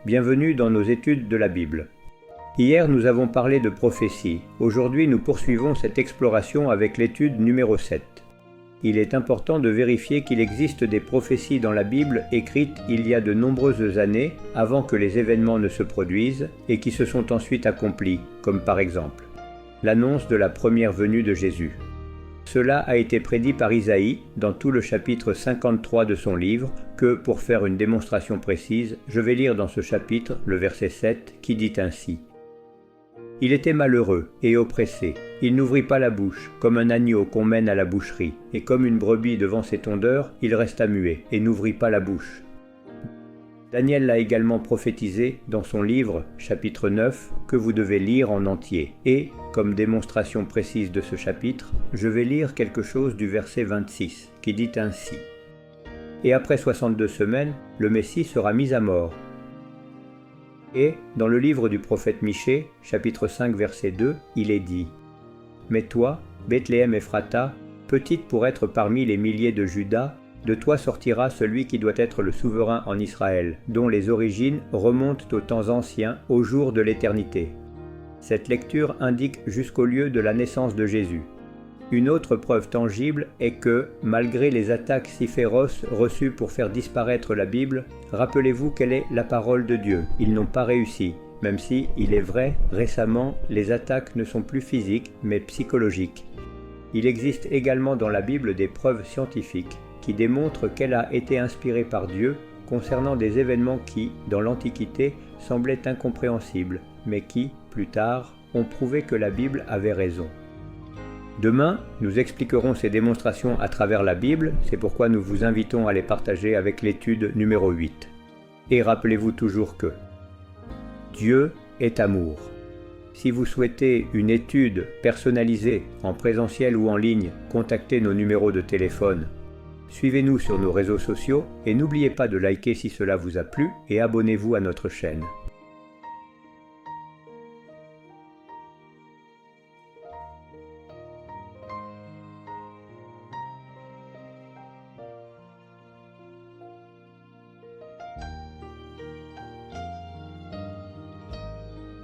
bienvenue dans nos études de la Bible. Hier nous avons parlé de prophétie, aujourd'hui nous poursuivons cette exploration avec l'étude numéro 7. Il est important de vérifier qu'il existe des prophéties dans la Bible écrites il y a de nombreuses années avant que les événements ne se produisent et qui se sont ensuite accomplis, comme par exemple l'annonce de la première venue de Jésus. Cela a été prédit par Isaïe dans tout le chapitre 53 de son livre que, pour faire une démonstration précise, je vais lire dans ce chapitre le verset 7 qui dit ainsi : « Il était malheureux et oppressé, il n'ouvrit pas la bouche, comme un agneau qu'on mène à la boucherie, et comme une brebis devant ses tondeurs, il resta muet et n'ouvrit pas la bouche. » Daniel l'a également prophétisé dans son livre, chapitre 9, que vous devez lire en entier. Et, comme démonstration précise de ce chapitre, je vais lire quelque chose du verset 26, qui dit ainsi : « Et après 62 semaines, le Messie sera mis à mort. » Et, dans le livre du prophète Michée, chapitre 5, verset 2, il est dit : « Mais toi, Bethléem Ephrata, petite pour être parmi les milliers de Juda, de toi sortira celui qui doit être le souverain en Israël, dont les origines remontent aux temps anciens, au jour de l'éternité. » Cette lecture indique jusqu'au lieu de la naissance de Jésus. Une autre preuve tangible est que, malgré les attaques si féroces reçues pour faire disparaître la Bible, rappelez-vous quelle est la parole de Dieu. Ils n'ont pas réussi, même si, il est vrai, récemment, les attaques ne sont plus physiques, mais psychologiques. Il existe également dans la Bible des preuves scientifiques qui démontrent qu'elle a été inspirée par Dieu concernant des événements qui, dans l'Antiquité, semblaient incompréhensibles, mais qui, plus tard, ont prouvé que la Bible avait raison. Demain, nous expliquerons ces démonstrations à travers la Bible, c'est pourquoi nous vous invitons à les partager avec l'étude numéro 8. Et rappelez-vous toujours que Dieu est amour. Si vous souhaitez une étude personnalisée, en présentiel ou en ligne, contactez nos numéros de téléphone. Suivez-nous sur nos réseaux sociaux et n'oubliez pas de liker si cela vous a plu et abonnez-vous à notre chaîne.